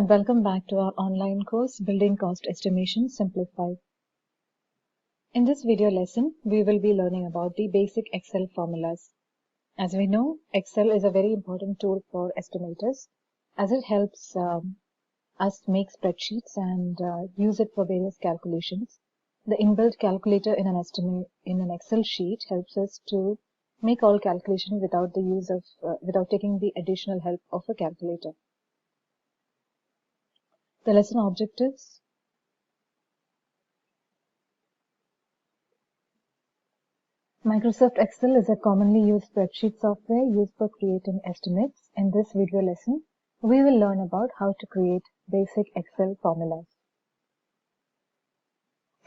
and welcome back to our online course Building Cost Estimation Simplified. In this video lesson, we will be learning about the basic Excel formulas. As we know, Excel is a very important tool for estimators as it helps us make spreadsheets and use it for various calculations. The inbuilt calculator in an Excel sheet helps us to make all calculations without taking the additional help of a calculator. The lesson objectives. Microsoft Excel is a commonly used spreadsheet software used for creating estimates. In this video lesson, we will learn about how to create basic Excel formulas.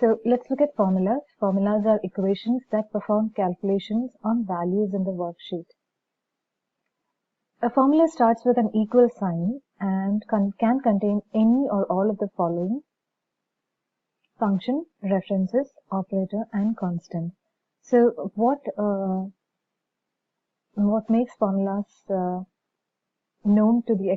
So let's look at formulas. Formulas are equations that perform calculations on values in the worksheet. A formula starts with an equal sign and can contain any or all of the following: function, references, operator, and constant. So what makes formulas known to the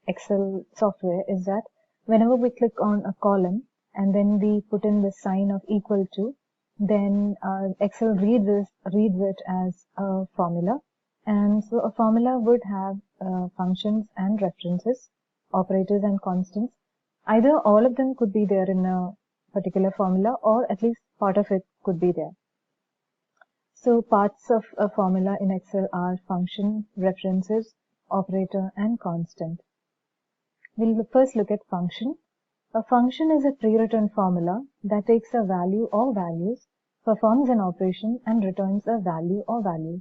Excel software is that whenever we click on a column and then we put in the sign of equal to, then Excel reads it as a formula. And so a formula would have functions and references, operators and constants. Either all of them could be there in a particular formula, or at least part of it could be there. So parts of a formula in Excel are function, references, operator, and constant. We'll first look at function. A function is a pre-written formula that takes a value or values, performs an operation, and returns a value or values.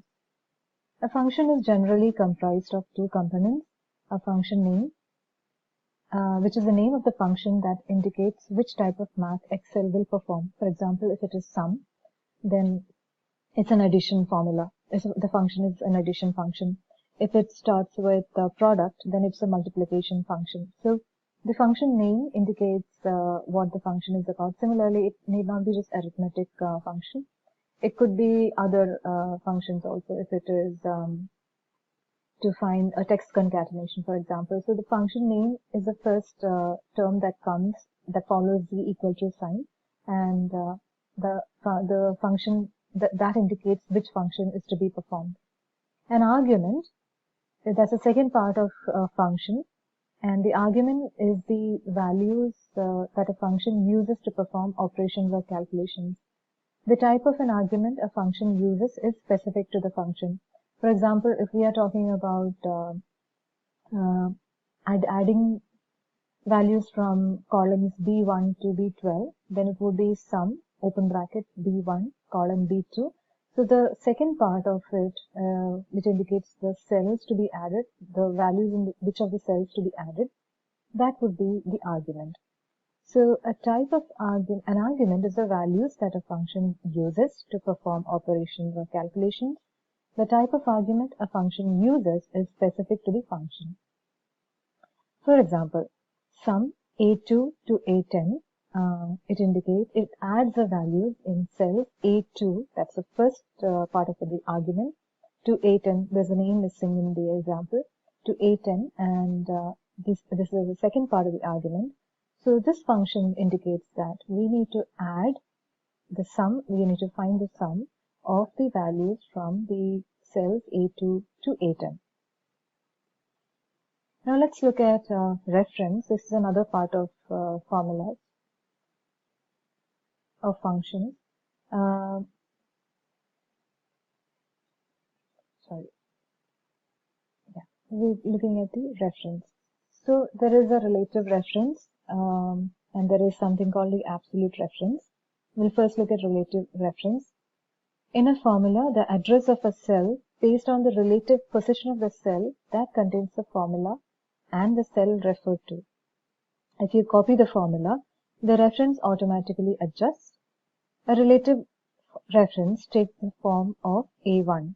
A function is generally comprised of two components: a function name, which is the name of the function that indicates which type of math Excel will perform. For example, if it is sum, then it's an addition formula. The function is an addition function. If it starts with product, then it's a multiplication function. So the function name indicates what the function is about. Similarly, it need not be just arithmetic function. It could be other functions also, if it is to find a text concatenation, for example. So the function name is the first term that follows the equal to sign, and the function that indicates which function is to be performed. An argument, that's the second part of a function, and the argument is the values that a function uses to perform operations or calculations. The type of an argument a function uses is specific to the function. For example, if we are talking about adding values from columns B1 to B12, then it would be sum, open bracket, B1, column B2. So the second part of it, which indicates the cells to be added, the values in which of the cells to be added, that would be the argument. So a type of an argument is the values that a function uses to perform operations or calculations. The type of argument a function uses is specific to the function. For example, sum A2 to A10, it adds the values in cells A2, that's the first part of the argument, to A10. There's a name missing in the example, to A10, and this is the second part of the argument. So this function indicates that we need to add the sum, we need to find the sum of the values from the cells A2 to A10. Now let's look at reference. This is another part of formulas of functions. We're looking at the reference. So there is a relative reference, and there is something called the absolute reference. We'll first look at relative reference. In a formula, the address of a cell based on the relative position of the cell that contains the formula and the cell referred to. If you copy the formula, the reference automatically adjusts. A relative reference takes the form of A1.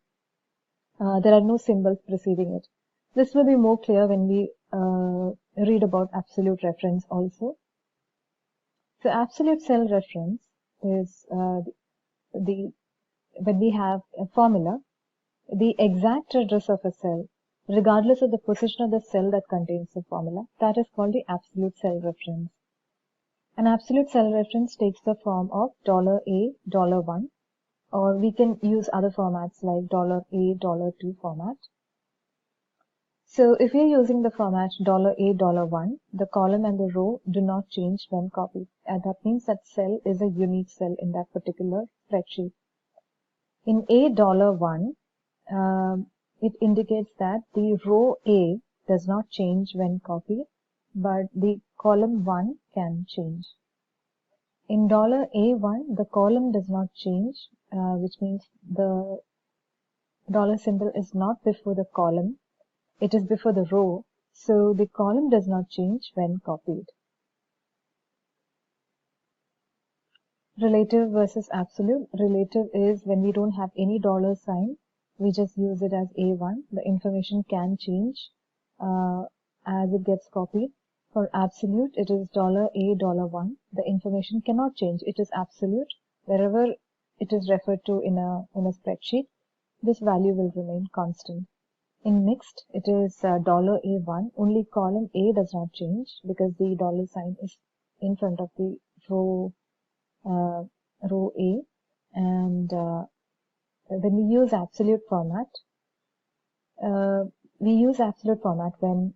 There are no symbols preceding it. This will be more clear when we read about absolute reference also. So absolute cell reference is when we have a formula, the exact address of a cell regardless of the position of the cell that contains the formula. That is called the absolute cell reference. An absolute cell reference takes the form of $A, $1, or we can use other formats like $A, $2 format. So if we are using the format $A, $1, the column and the row do not change when copied. And that means that cell is a unique cell in that particular spreadsheet. In $1, it indicates that the row A does not change when copied, but the column 1 can change. In $A1, the column does not change, which means the dollar symbol is not before the column. It is before the row, so the column does not change when copied. Relative versus absolute. Relative is when we don't have any dollar sign, we just use it as A1. The information can change as it gets copied. For absolute, it is $A, $1. The information cannot change. It is absolute. Wherever it is referred to in a spreadsheet, this value will remain constant. In mixed, it is $A1. Only column A does not change because the dollar sign is in front of the row A. And when we use absolute format, when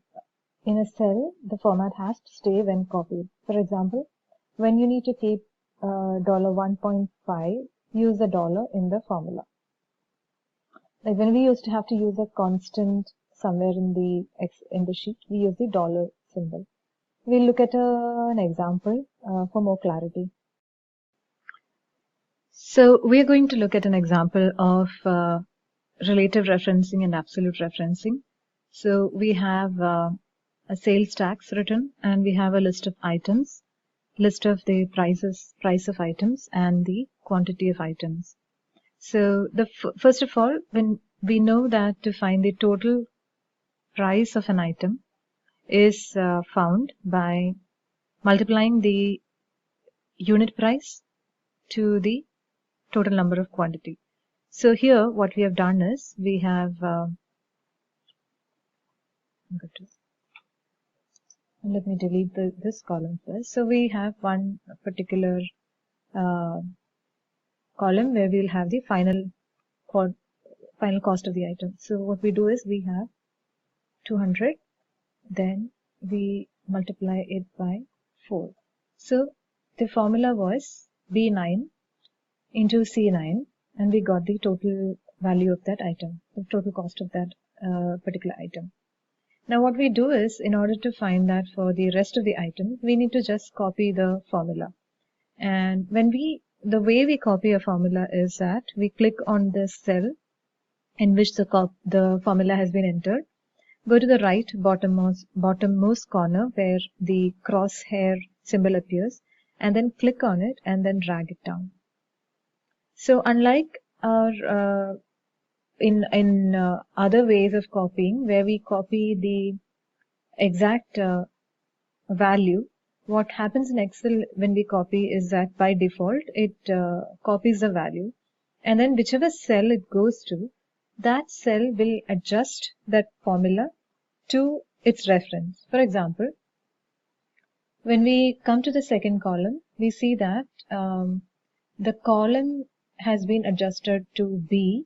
in a cell, the format has to stay when copied. For example, when you need to keep $1.5, use the dollar in the formula. Like when we used to have to use a constant somewhere in the sheet, we use the dollar symbol. We'll look at an example for more clarity. So we're going to look at an example of relative referencing and absolute referencing. So we have a sales tax written, and we have a list of items, list of the price of items, and the quantity of items. So first of all, when we know that to find the total price of an item is found by multiplying the unit price to the total number of quantity. So here what we have done is we have let me delete this column first. So we have one particular column where we'll have the final cost of the item. So what we do is we have 200, then we multiply it by 4. So the formula was B9 into C9, and we got the total value of that item, the total cost of that particular item. Now what we do is, in order to find that for the rest of the items, we need to just copy the formula. And the way we copy a formula is that we click on this cell in which the formula has been entered, go to the right bottommost corner where the crosshair symbol appears, and then click on it and then drag it down. So unlike our in other ways of copying, where we copy the exact value, what happens in Excel when we copy is that by default it copies the value, and then whichever cell it goes to, that cell will adjust that formula to its reference. For example, when we come to the second column, we see that the column has been adjusted to B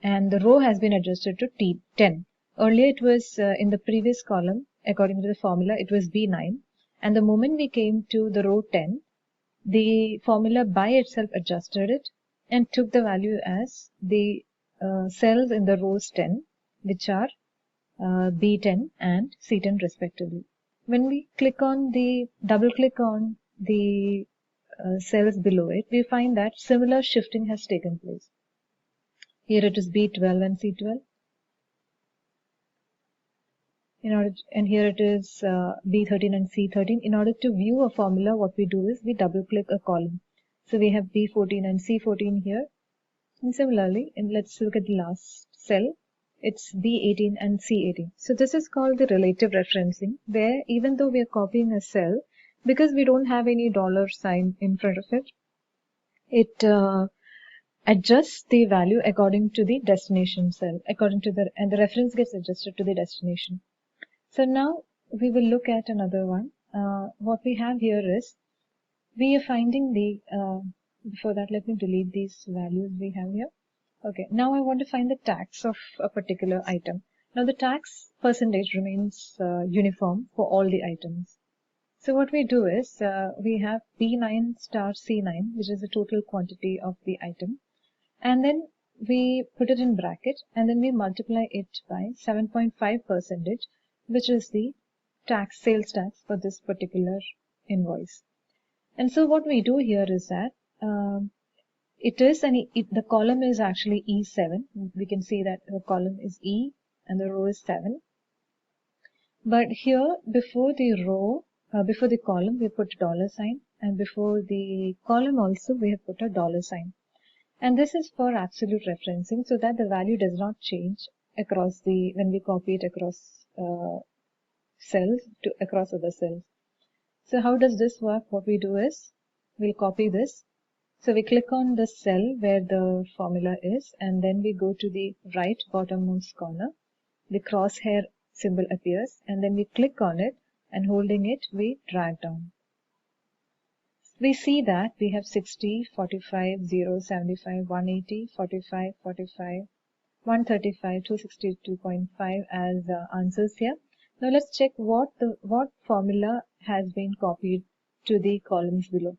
and the row has been adjusted to 10. Earlier it was in the previous column, according to the formula, it was B9, and the moment we came to the row 10, the formula by itself adjusted it and took the value as the cells in the rows 10, which are B10 and C10 respectively. When we double click on the cells below it, we find that similar shifting has taken place. Here it is B12 and C12. And here it is B13 and C13. In order to view a formula, what we do is we double click a column. So we have B14 and C14 here. And similarly, and let's look at the last cell. It's B18 and C18. So this is called the relative referencing, where even though we are copying a cell, because we don't have any dollar sign in front of it, adjusts the value according to the destination cell, and the reference gets adjusted to the destination. So now we will look at another one. What we have here is, we are finding the, before that let me delete these values we have here. Okay, now I want to find the tax of a particular item. Now the tax percentage remains uniform for all the items. So what we do is, we have B9 star C9, which is the total quantity of the item. And then we put it in bracket, and then we multiply it by 7.5%, which is the tax, sales tax for this particular invoice. And so what we do here is that, the column is actually E7. We can see that the column is E and the row is 7. But here, before the row, before the column, we put $sign, and before the column also we have put a $sign. And this is for absolute referencing, so that the value does not change across when we copy it across cells to across other cells. So how does this work? What we do is, we'll copy this. So we click on the cell where the formula is, and then we go to the right bottommost corner. The crosshair symbol appears, and then we click on it, and holding it, we drag down. We see that we have 60, 45, 0, 75, 180, 45, 45, 135, 262.5 as answers here. Now let's check what formula has been copied to the columns below.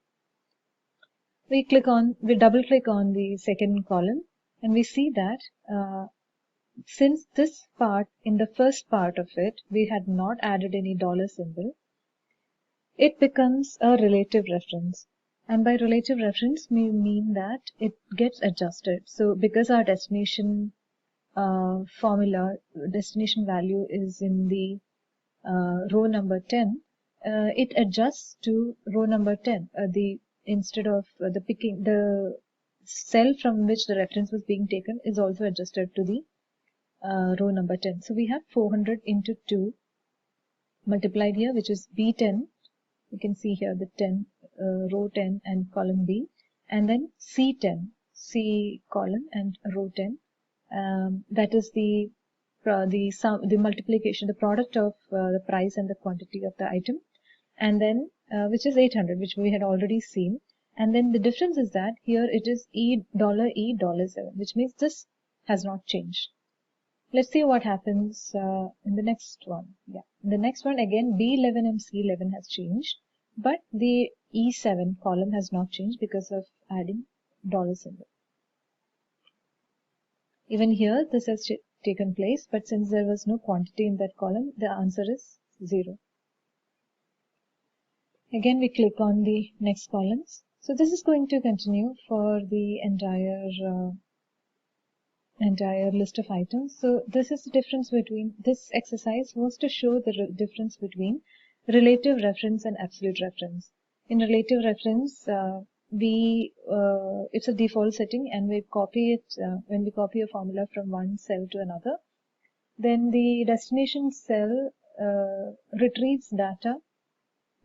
We double click on the second column, and we see that since this part, in the first part of it, we had not added any dollar symbol, it becomes a relative reference. And by relative reference, we mean that it gets adjusted. So because our destination destination value is in the row number 10, it adjusts to row number 10. Instead of the cell from which the reference was being taken is also adjusted to the row number 10. So we have 400 into 2 multiplied here, which is B10. You can see here the 10, row 10 and column B, and then C10, C column and row 10. That is the multiplication, the product of the price and the quantity of the item, and then which is 800, which we had already seen. And then the difference is that here it is $7, which means this has not changed. Let's see what happens in the next one. Yeah, in the next one again, B11 and C11 has changed, but the E7 column has not changed because of adding dollar symbol. Even here this has taken place, but since there was no quantity in that column, the answer is 0. Again we click on the next columns. So this is going to continue for the entire list of items. So this is the difference between, this exercise was to show the difference between relative reference and absolute reference. In relative reference, it's a default setting, and we copy it when we copy a formula from one cell to another. Then the destination cell retrieves data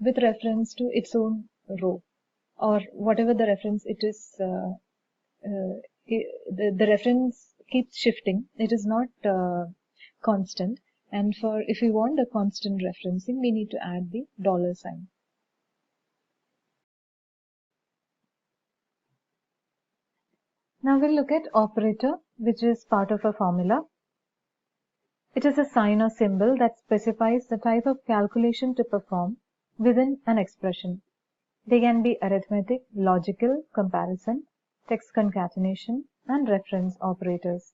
with reference to its own row, or whatever the reference it is. The reference keeps shifting. It is not constant. And if we want a constant referencing, we need to add the $sign. Now we'll look at operator, which is part of a formula. It is a sign or symbol that specifies the type of calculation to perform within an expression. They can be arithmetic, logical, comparison, text concatenation, and reference operators.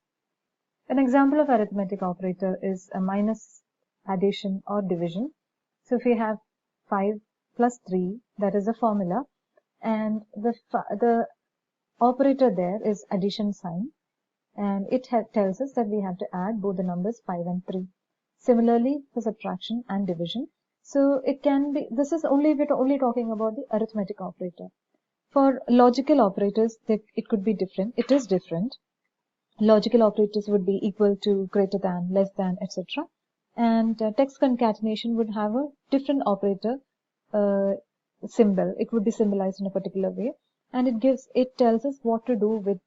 An example of arithmetic operator is a minus, addition, or division. So if we have 5 plus 3, that is a formula, and the operator there is addition sign, and it tells us that we have to add both the numbers 5 and 3. Similarly for subtraction and division. So it can be, this is only, we're only talking about the arithmetic operator. For logical operators, it could be different. It is different. Logical operators would be equal to, greater than, less than, etc. And text concatenation would have a different operator symbol. It would be symbolized in a particular way. and it tells us what to do with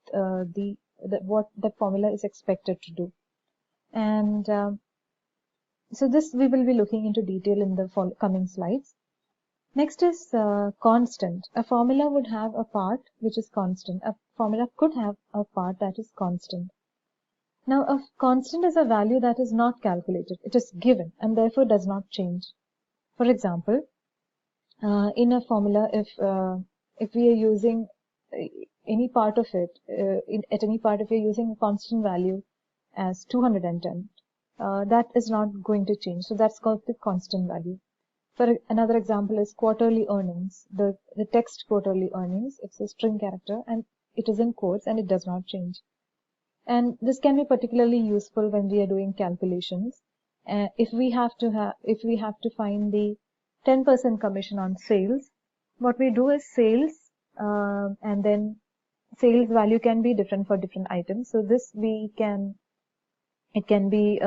what that formula is expected to do. And so this we will be looking into detail in the coming slides. Next is constant. A formula would have a part which is constant. A formula could have a part that is constant. Now, a constant is a value that is not calculated. It is given and therefore does not change. For example, in a formula, if we are using any part of it, at any part, if we are using a constant value as 210, that is not going to change. So that's called the constant value. For another example is quarterly earnings. The text quarterly earnings, it's a string character and it is in quotes and it does not change. And this can be particularly useful when we are doing calculations. If we have to find the 10% commission on sales, what we do is sales, and then sales value can be different for different items. So this it can be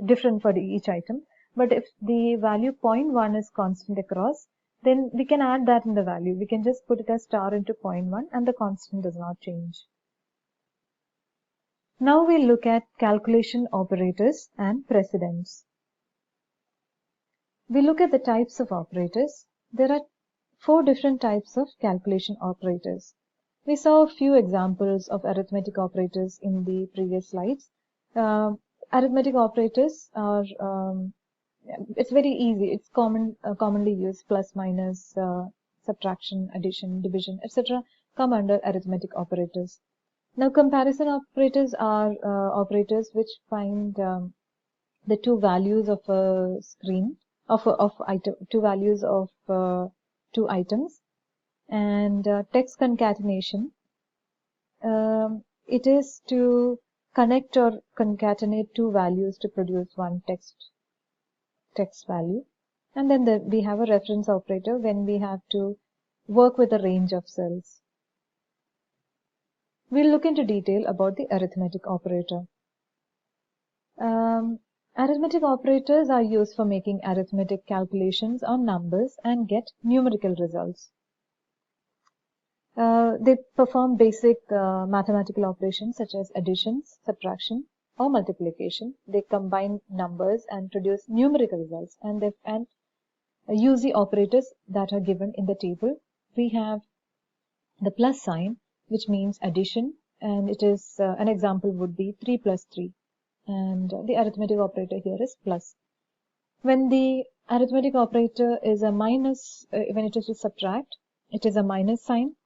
different for each item. But if the value 0.1 is constant across, then we can add that in the value. We can just put it as star into 0.1 and the constant does not change. Now we'll look at calculation operators and precedents. We look at the types of operators. There are 4 different types of calculation operators. We saw a few examples of arithmetic operators in the previous slides. Arithmetic operators are, it's very easy. It's commonly used. Plus, minus, subtraction, addition, division, etc. come under arithmetic operators. Now, comparison operators are operators which find the two values of a screen two values of 2 items, and text concatenation. It is to connect or concatenate 2 values to produce one text value. And then we have a reference operator when we have to work with a range of cells. We'll look into detail about the arithmetic operator. Arithmetic operators are used for making arithmetic calculations on numbers and get numerical results. They perform basic mathematical operations such as addition, subtraction, or multiplication. They combine numbers and produce numerical results, and use the operators that are given in the table. We have the plus sign, which means addition, and it is an example would be 3 plus 3, and the arithmetic operator here is plus. When the arithmetic operator is a minus, when it is to subtract, it is a minus sign,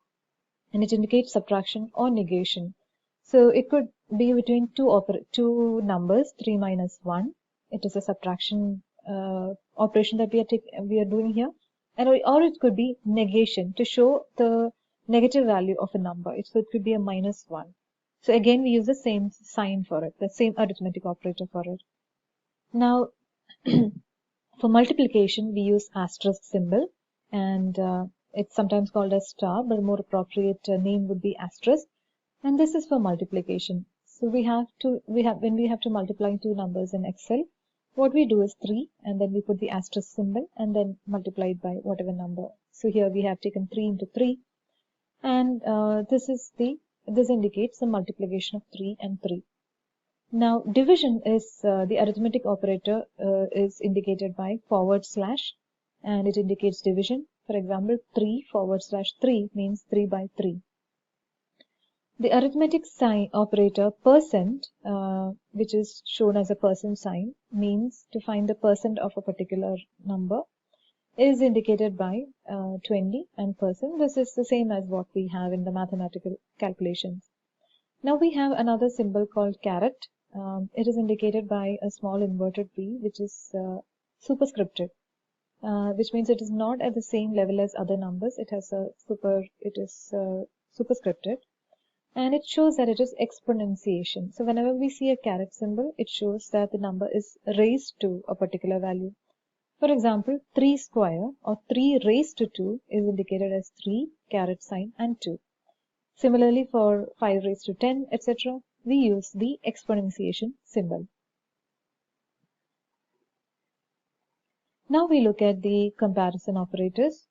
and it indicates subtraction or negation. So it could be between two numbers, 3 minus 1. It is a subtraction operation that we are doing here, or it could be negation to show the negative value of a number. So it could be a minus 1. So again, we use the same sign for it, the same arithmetic operator for it. Now, for multiplication, we use asterisk symbol, and it's sometimes called as star, but a more appropriate name would be asterisk. And this is for multiplication. So when we have to multiply 2 numbers in Excel, what we do is 3, and then we put the asterisk symbol, and then multiply it by whatever number. So here we have taken 3 into 3, and this indicates the multiplication of 3 and 3. Now, division is the arithmetic operator is indicated by /, and it indicates division. For example, 3/3 means 3 by 3. The arithmetic sign operator percent, which is shown as a percent sign, means to find the percent of a particular number, is indicated by 20 and percent. This is the same as what we have in the mathematical calculations. Now we have another symbol called caret. It is indicated by a small inverted V, which is superscripted, which means it is not at the same level as other numbers. It is superscripted, and it shows that it is exponentiation. So whenever we see a caret symbol, it shows that the number is raised to a particular value. For example, 3 square or 3 raised to 2 is indicated as 3, caret sign, and 2. Similarly, for 5 raised to 10, etc., we use the exponentiation symbol. Now we look at the comparison operators.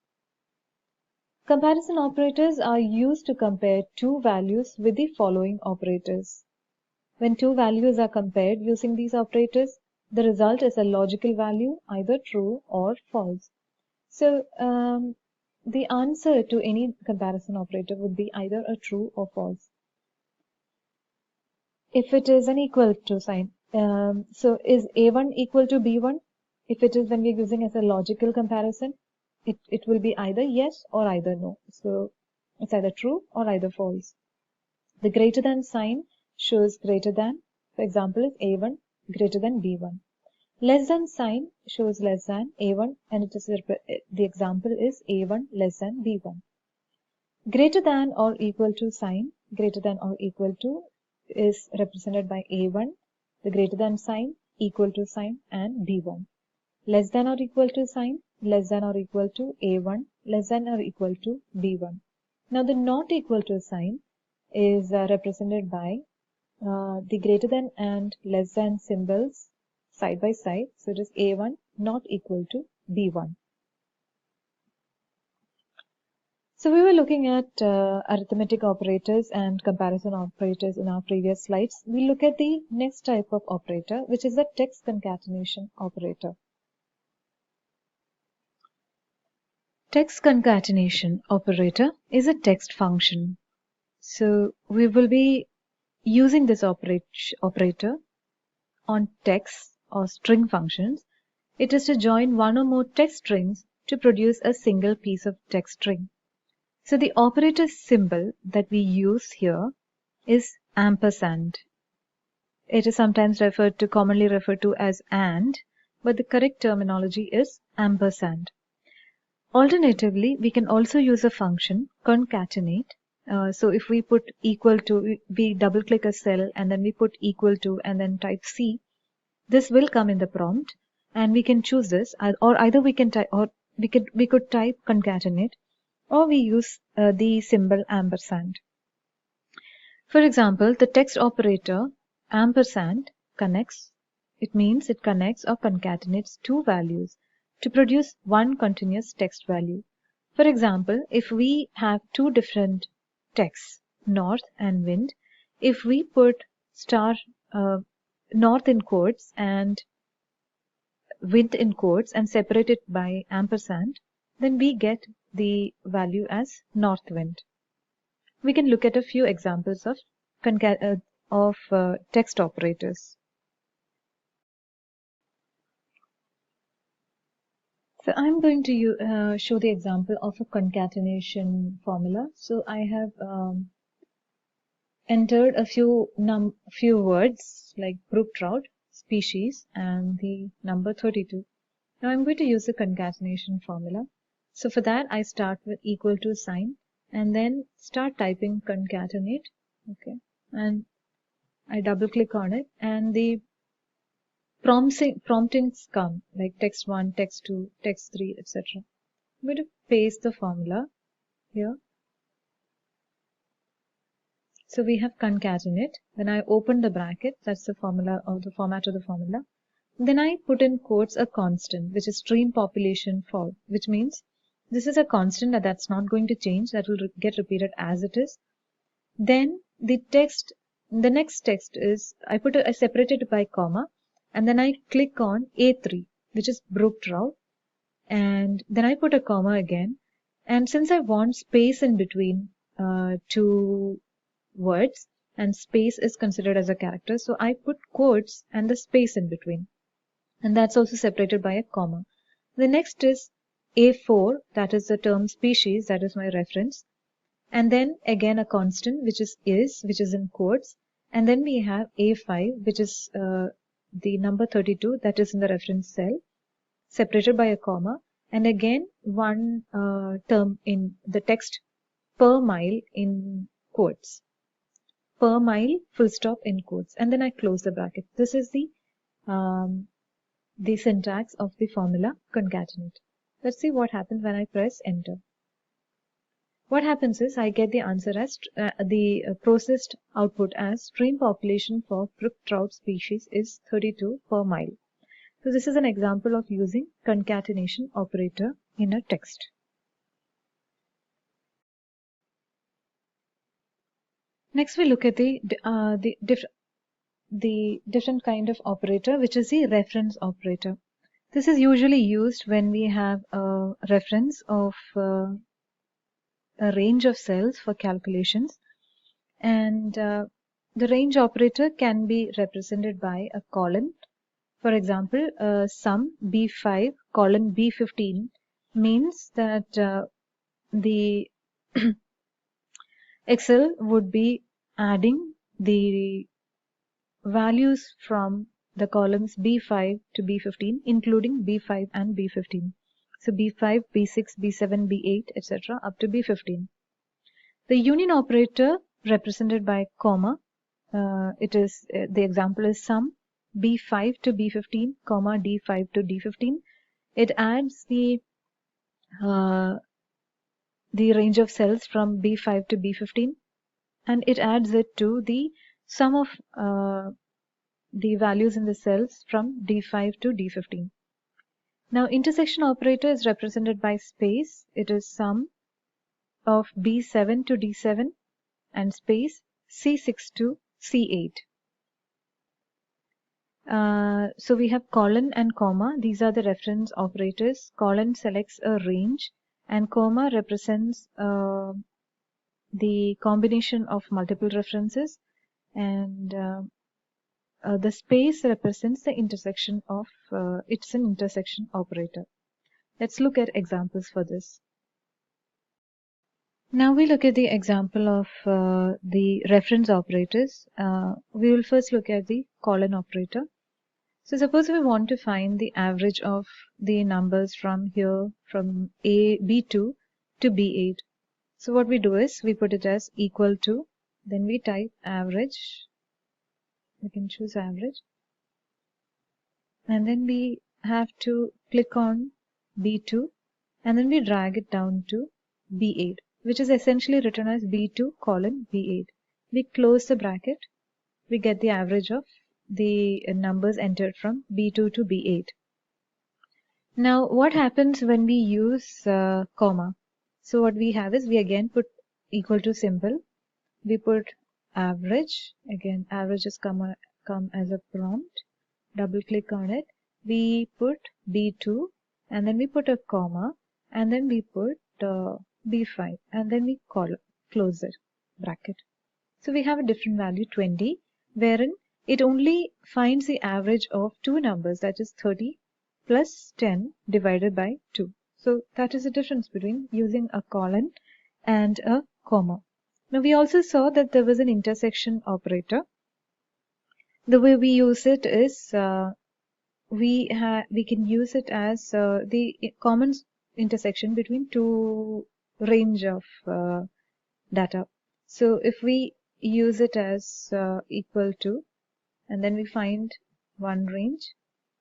Comparison operators are used to compare two values with the following operators. When two values are compared using these operators, the result is a logical value, either true or false. So the answer to any comparison operator would be either a true or false. If it is an equal to sign, so is A1 equal to B1? If it is, when we're using as a logical comparison, it will be either yes or either no. So it's either true or either false. The greater than sign shows greater than. For example, is A1 greater than B1. Less than sign shows less than A1, and it is the example is A1 less than B1. Greater than or equal to sign, greater than or equal to is represented by A1, the greater than sign, equal to sign, and B1. Less than or equal to sign, less than or equal to A1, less than or equal to B1. Now the not equal to sign is represented by the greater than and less than symbols side by side. So it is A1 not equal to B1. So we were looking at arithmetic operators and comparison operators in our previous slides. We look at the next type of operator, which is the text concatenation operator. Text concatenation operator is a text function. So we will be using this operator on text or string functions. It is to join one or more text strings to produce a single piece of text string. So the operator symbol that we use here is ampersand. It is sometimes commonly referred to as and, but the correct terminology is ampersand. Alternatively, we can also use a function concatenate. So if we put equal to, we double click a cell and then we put equal to and then type C, this will come in the prompt, and we can choose this, or either we can type, or we could type concatenate, or we use the symbol ampersand. For example, the text operator ampersand connects, it means it connects or concatenates two values to produce one continuous text value. For example, if we have two different texts, north and wind, if we put north in quotes and wind in quotes and separate it by ampersand, then we get the value as north wind. We can look at a few examples of text operators. So I'm going to show the example of a concatenation formula. So I have entered a few words like brook trout, species, and the number 32. Now I'm going to use the concatenation formula. So for that, I start with equal to sign and then start typing concatenate. Okay, and I double click on it, and the promptings come like text 1, text 2, text 3, etc. I'm going to paste the formula here. So we have concatenate. Then I open the bracket. That's the formula or the format of the formula. Then I put in quotes a constant, which is stream population for, which means this is a constant that's not going to change. That will get repeated as it is. Then the next text is, I separated it by comma, and then I click on A3, which is brook trout, and then I put a comma again. And since I want space in between two words, and space is considered as a character, so I put quotes and the space in between, and that's also separated by a comma. The next is A4, that is the term species, that is my reference, and then again a constant which is in quotes, and then we have A5, which is the number 32, that is in the reference cell, separated by a comma, and again one term in the text per mile in quotes. Per mile, full stop in quotes, and then I close the bracket. This is the syntax of the formula concatenate. Let's see what happens when I press enter. What happens is I get the answer as processed output as stream population for brook trout species is 32 per mile. So this is an example of using concatenation operator in a text. Next, we look at the different kind of operator, which is the reference operator. This is usually used when we have a reference of a range of cells for calculations, and the range operator can be represented by a colon. For example, sum B5 colon B15 means that the Excel would be adding the values from the columns B5 to B15, including B5 and B15. So B5, B6, B7, B8, etc. up to B15. The union operator represented by comma, the example is sum B5 to B15, comma D5 to D15. It adds the range of cells from B5 to B15, and it adds it to the sum of the values in the cells from D5 to D15. Now, intersection operator is represented by space. It is sum of B7 to D7 and space C6 to C8. So we have colon and comma. These are the reference operators. Colon selects a range and comma represents the combination of multiple references, and the space represents the intersection of, it's an intersection operator. Let's look at examples for this. Now we look at the example of the reference operators. We will first look at the colon operator. So suppose we want to find the average of the numbers from here, from B2 to B8. So what we do is we put it as equal to, then we type average. We can choose average. And then we have to click on B2 and then we drag it down to B8, which is essentially written as B2 colon B8. We close the bracket. We get the average of the numbers entered from B2 to B8. Now, what happens when we use comma? So what we have is we again put equal to symbol. We put average. Again, average has come as a prompt. Double click on it. We put B2 and then we put a comma and then we put B5 and then we close it bracket. So we have a different value 20, wherein it only finds the average of two numbers, that is 30 plus 10 divided by 2. So that is the difference between using a colon and a comma. Now we also saw that there was an intersection operator. The way we use it is we can use it as the common intersection between two range of data. So if we use it as equal to, and then we find one range,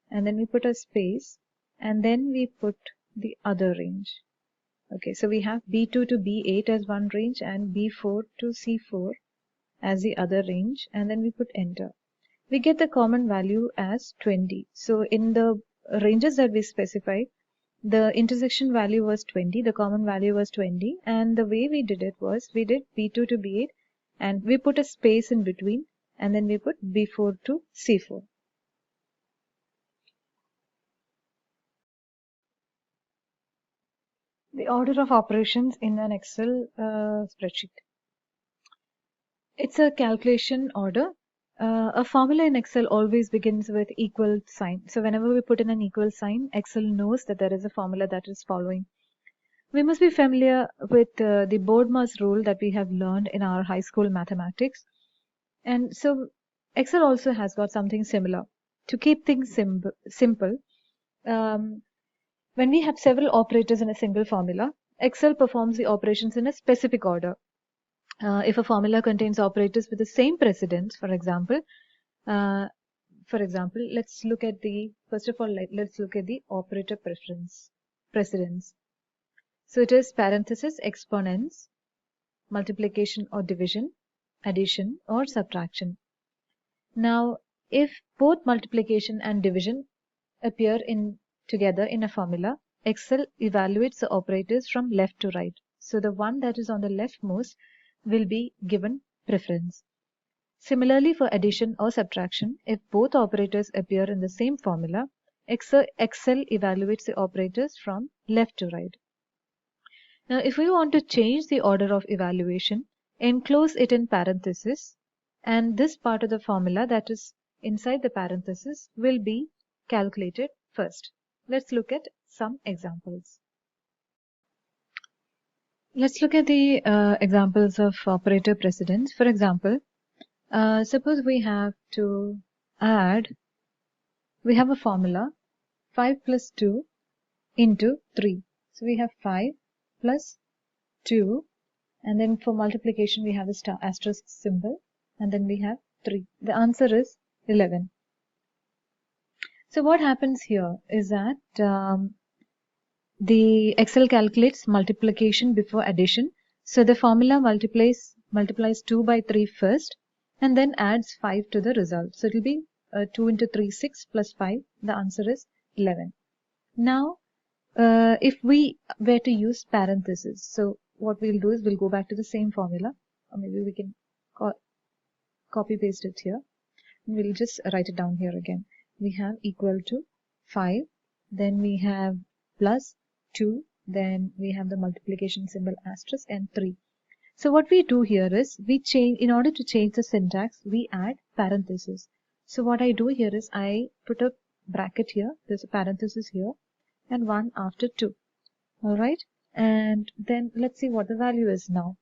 and then we put a space, and then we put the other range. Okay, so we have B2 to B8 as one range and B4 to C4 as the other range, and then we put enter. We get the common value as 20. So in the ranges that we specified, the intersection value was 20, the common value was 20, and the way we did it was we did B2 to B8 and we put a space in between and then we put B4 to C4. The order of operations in an Excel spreadsheet. It's a calculation order. A formula in Excel always begins with equal sign. So whenever we put in an equal sign, Excel knows that there is a formula that is following. We must be familiar with the Bodmer's rule that we have learned in our high school mathematics. And so Excel also has got something similar. To keep things simple, when we have several operators in a single formula, Excel performs the operations in a specific order. If a formula contains operators with the same precedence, for example, let's look at the, first of all, let's look at the operator precedence. So it is parenthesis, exponents, multiplication or division, addition or subtraction. Now, if both multiplication and division appear together in a formula, Excel evaluates the operators from left to right. So the one that is on the leftmost will be given preference. Similarly, for addition or subtraction, if both operators appear in the same formula, Excel evaluates the operators from left to right. Now, if we want to change the order of evaluation, enclose it in parentheses, and this part of the formula that is inside the parenthesis will be calculated first. Let's look at some examples. Let's look at the examples of operator precedence. For example, suppose we have to add, we have a formula 5 plus 2 into 3. So we have 5 plus 2, and then for multiplication we have the star asterisk symbol, and then we have 3. The answer is 11. So what happens here is that the Excel calculates multiplication before addition. So the formula multiplies 2 by 3 first, and then adds 5 to the result. So it will be 2 into 3, 6 plus 5. The answer is 11. Now, if we were to use parentheses, so what we'll do is we'll go back to the same formula, or maybe we can copy paste it here. We'll just write it down here again. We have equal to 5, then we have plus 2, then we have the multiplication symbol asterisk, and 3. So what we do here is we change, in order to change the syntax, we add parentheses. So what I do here is I put a bracket here, there's a parenthesis here, and one after 2. Alright, and then let's see what the value is now.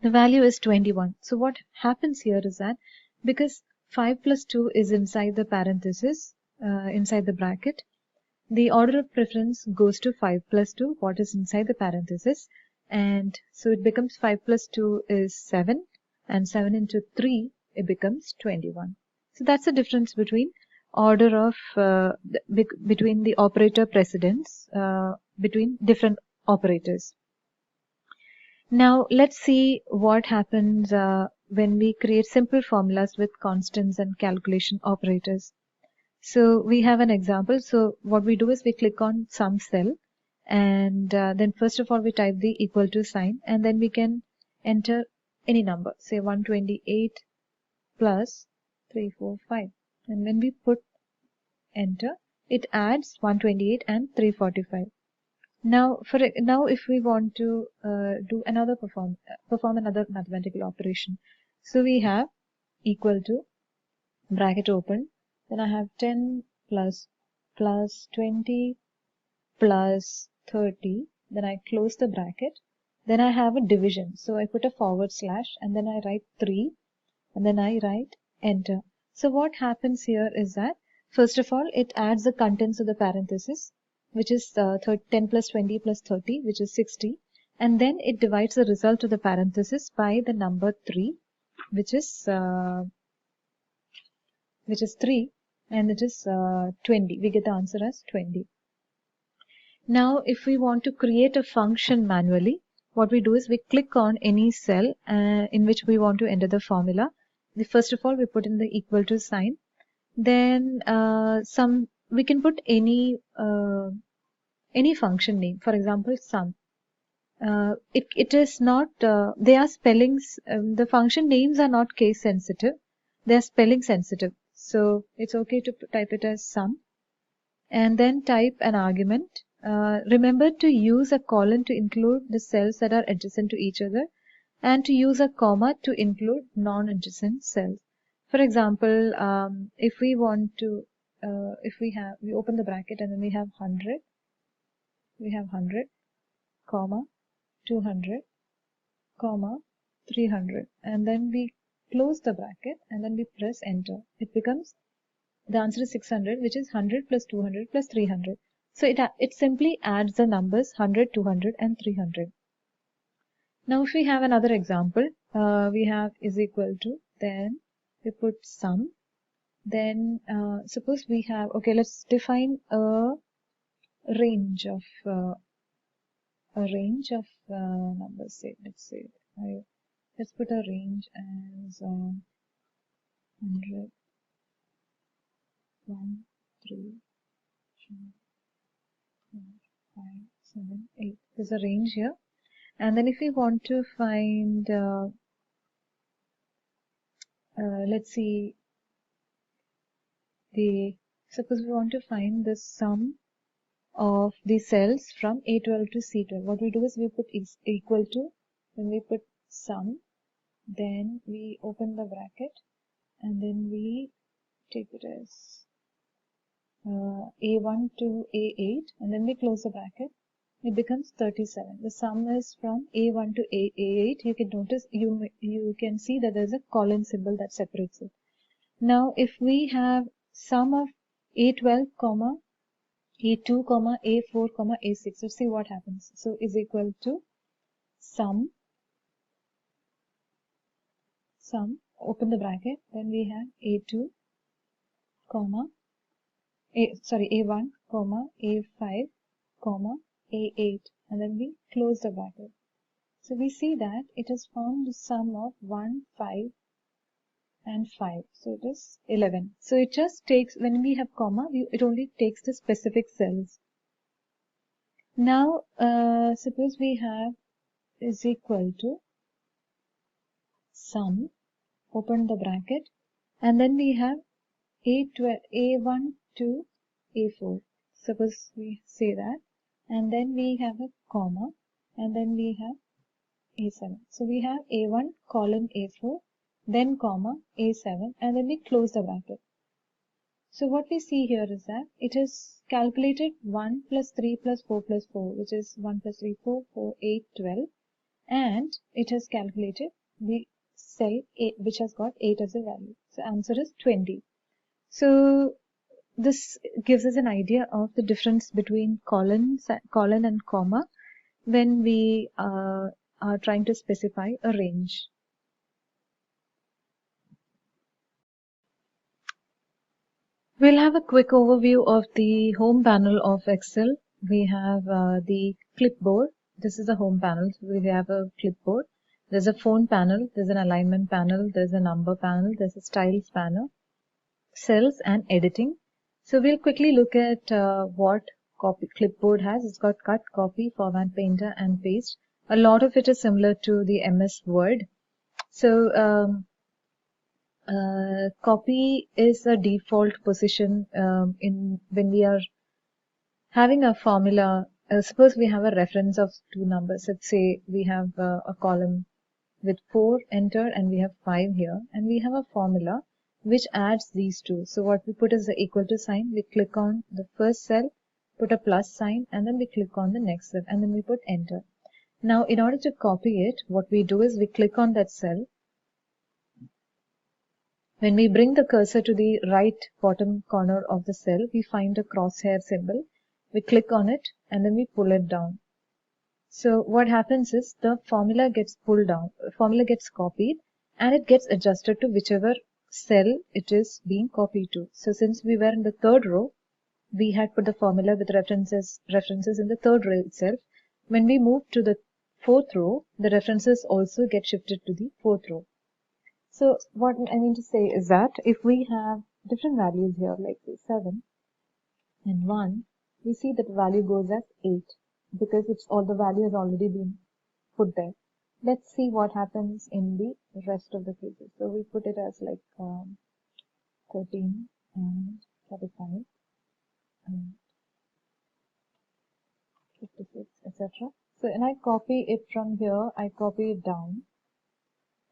The value is 21. So what happens here is that because 5 plus 2 is inside the parenthesis, inside the bracket, the order of preference goes to 5 plus 2, what is inside the parenthesis, and so it becomes 5 plus 2 is 7, and 7 into 3, it becomes 21. So that's the difference between order of between the operator precedence between different operators. Now let's see what happens when we create simple formulas with constants and calculation operators. So we have an example. So what we do is we click on sum cell, and then first of all we type the equal to sign, and then we can enter any number, say 128 plus 345. And when we put enter, it adds 128 and 345. Now, if we want to do another perform another mathematical operation, so we have equal to bracket open, then I have 10 plus 20 plus 30, then I close the bracket, then I have a division, so I put a forward slash, and then I write 3, and then I write enter. So what happens here is that first of all it adds the contents of the parenthesis, which is 10 plus 20 plus 30, which is 60, and then it divides the result of the parenthesis by the number 3, which is 3, and it is 20. We get the answer as 20. Now if we want to create a function manually, what we do is we click on any cell in which we want to enter the formula. First of all we put in the equal to sign, then we can put any function name, for example sum. It is not, they are spellings, the function names are not case sensitive, they are spelling sensitive, so it's okay to type it as sum, and then type an argument. Remember to use a colon to include the cells that are adjacent to each other, and to use a comma to include non-adjacent cells. For example, if we want to, we open the bracket and then we have 100, comma 200, comma 300, and then we close the bracket and then we press enter. It becomes, the answer is 600, which is 100 plus 200 plus 300. So it simply adds the numbers 100, 200 and 300. Now if we have another example, we have is equal to, then we put sum, then suppose we have, okay, let's define a range of numbers. Say let's put a range as 100, 1, 3, 4, 5, 7, 8. There's a range here, and then if we want to find let's see, suppose we want to find the sum of the cells from A12 to C12. What we do is we put is equal to, then we put sum, then we open the bracket, and then we take it as A1 to A8, and then we close the bracket. It becomes 37. The sum is from A1 to A8. You can notice, you can see that there's a colon symbol that separates it. Now, if we have sum of A12, A2, A4, A6, so see what happens. So is equal to sum, open the bracket, then we have A2, A1, A5, A8, and then we close the bracket. So we see that it has found the sum of 1, 5, and 5. So it is 11. So it just takes, when we have comma, it only takes the specific cells. Now, suppose we have is equal to sum, open the bracket, and then we have A1 to A4. Suppose we say that, and then we have a comma, and then we have A7. So we have A1 colon A4, then comma A7, and then we close the bracket. So what we see here is that it is calculated 1 plus 3 plus 4 plus 4, which is 1 plus 3, 4, 4, 8, 12, and it has calculated the cell 8, which has got 8 as a value. So answer is 20. So this gives us an idea of the difference between colon and comma when we are trying to specify a range. We'll have a quick overview of the home panel of Excel. We have the clipboard. This is the home panel. We have a clipboard. There's a phone panel. There's an alignment panel. There's a number panel. There's a styles panel, cells, and editing. So we'll quickly look at what clipboard has. It's got cut, copy, format, painter, and paste. A lot of it is similar to the MS Word. So copy is a default position in when we are having a formula. Suppose we have a reference of two numbers. Let's say we have a column with 4 entered and we have 5 here, and we have a formula which adds these two. So what we put is the equal to sign. We click on the first cell, put a plus sign, and then we click on the next cell, and then we put enter. Now in order to copy it, what we do is we click on that cell. When we bring the cursor to the right bottom corner of the cell, we find a crosshair symbol. We click on it and then we pull it down. So what happens is the formula gets pulled down, formula gets copied, and it gets adjusted to whichever cell it is being copied to. So since we were in the third row, we had put the formula with references in the third row itself. When we move to the fourth row, the references also get shifted to the fourth row. So what I mean to say is that if we have different values here, like say 7 and 1, we see that the value goes as 8 because all the value has already been put there. Let's see what happens in the rest of the cases. So we put it as like 13 and 45 and 56, etc. So when I copy it from here, I copy it down.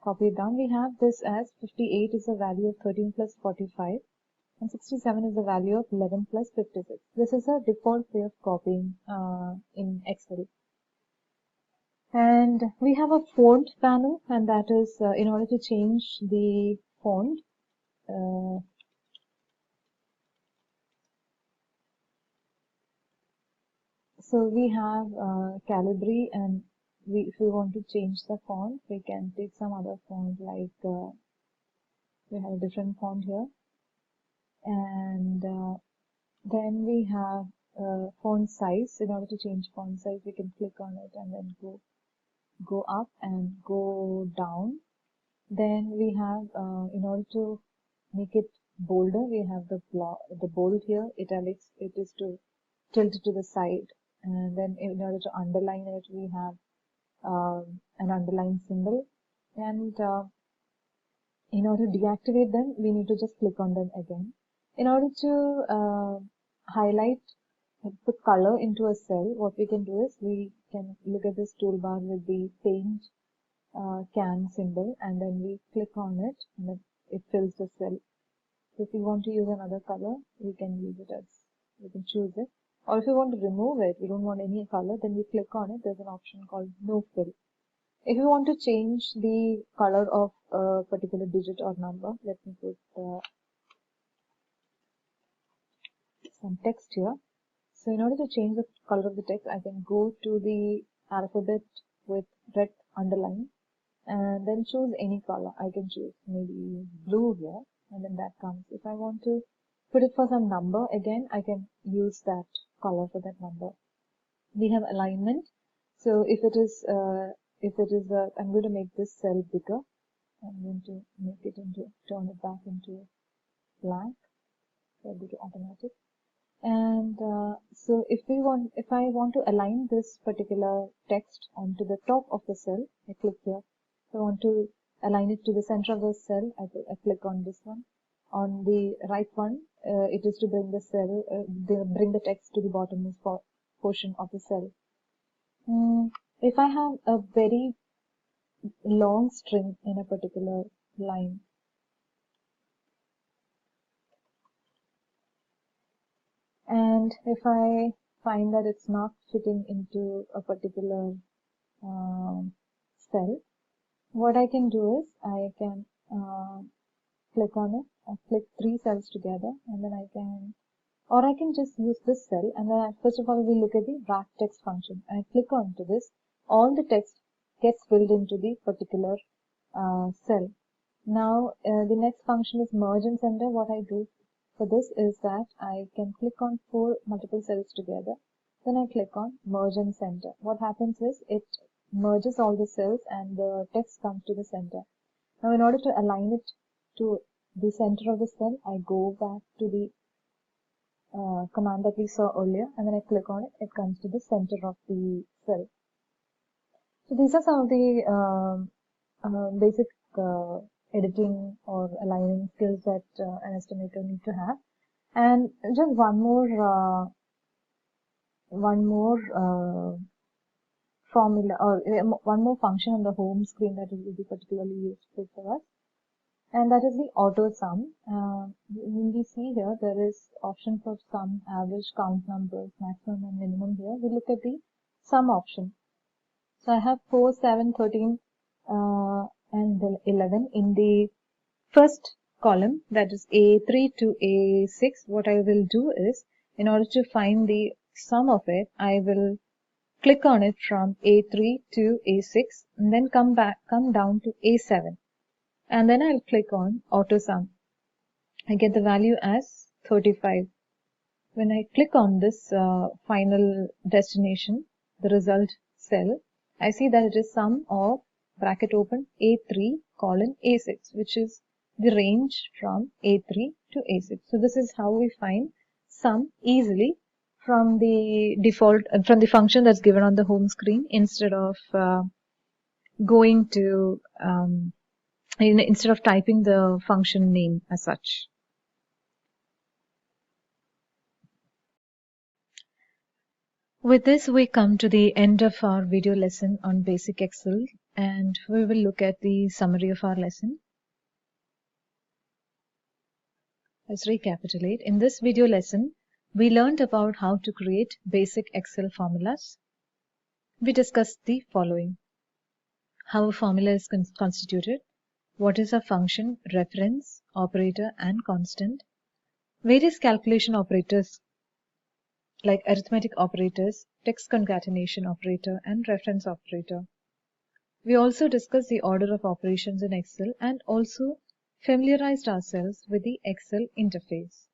We have this as 58 is the value of 13 plus 45 and 67 is the value of 11 plus 56. This is a default way of copying in Excel. And we have a font panel, and that is in order to change the font. So we have Calibri, and if we want to change the font, we can take some other font, like we have a different font here. And then we have font size. In order to change font size, we can click on it and then go up and go down. Then we have, in order to make it bolder, we have the bold here, italics. It is to tilt it to the side. And then in order to underline it, we have an underline symbol. And In order to deactivate them, we need to just click on them again. In order to highlight, put color into a cell, what we can do is we can look at this toolbar with the paint can symbol, and then we click on it, and then it fills the cell. So if we want to use another color, we can use it as, we can choose it. Or if you want to remove it, we don't want any color, then we click on it. There's an option called no fill. If you want to change the color of a particular digit or number, let me put some text here. So in order to change the color of the text, I can go to the alphabet with red underline and then choose any color. I can choose maybe blue here, and then that comes. If I want to put it for some number, again, I can use that color for that number. We have alignment. So if it is, I'm going to make this cell bigger. I'm going to make it into, turn it back into blank. So I'll go to automatic. And so if I want to align this particular text onto the top of the cell, I click here. If I want to align it to the center of the cell, I click on this one. On the right one, it is to bring the cell, bring the text to the bottommost portion of the cell. If I have a very long string in a particular line, and if I find that it's not fitting into a particular cell, what I can do is I can click on it. I click 3 cells together, and then I can just use this cell, and then first of all we look at the wrap text function. I click onto this. All the text gets filled into the particular cell. Now the next function is merge and center. What I do for this is that I can click on 4 multiple cells together. Then I click on merge and center. What happens is it merges all the cells and the text comes to the center. Now in order to align it to the center of the cell, I go back to the command that we saw earlier, and then I click on it. It comes to the center of the cell. So these are some of the basic editing or aligning skills that an estimator need to have. And just one more formula or one more function on the home screen that will be particularly useful for us, and that is the auto sum. When we see here, there is option for sum, average, count numbers, maximum and minimum. Here we look at the sum option. So I have 4, 7, 13 and 11 in the first column, that is A3 to A6. What I will do is, in order to find the sum of it, I will click on it from A3 to A6 and then come down to A7, and then I'll click on auto sum. I get the value as 35. When I click on this final destination, the result cell, I see that it is sum of bracket open A3 colon A6, which is the range from A3 to A6. So this is how we find sum easily from the default, from the function that's given on the home screen, instead of going to instead of typing the function name as such. With this, we come to the end of our video lesson on basic Excel, and we will look at the summary of our lesson. Let's recapitulate. In this video lesson, we learned about how to create basic Excel formulas. We discussed the following: how a formula is constituted, what is a function, reference, operator, and constant, various calculation operators like arithmetic operators, text concatenation operator, and reference operator. We also discussed the order of operations in Excel and also familiarized ourselves with the Excel interface.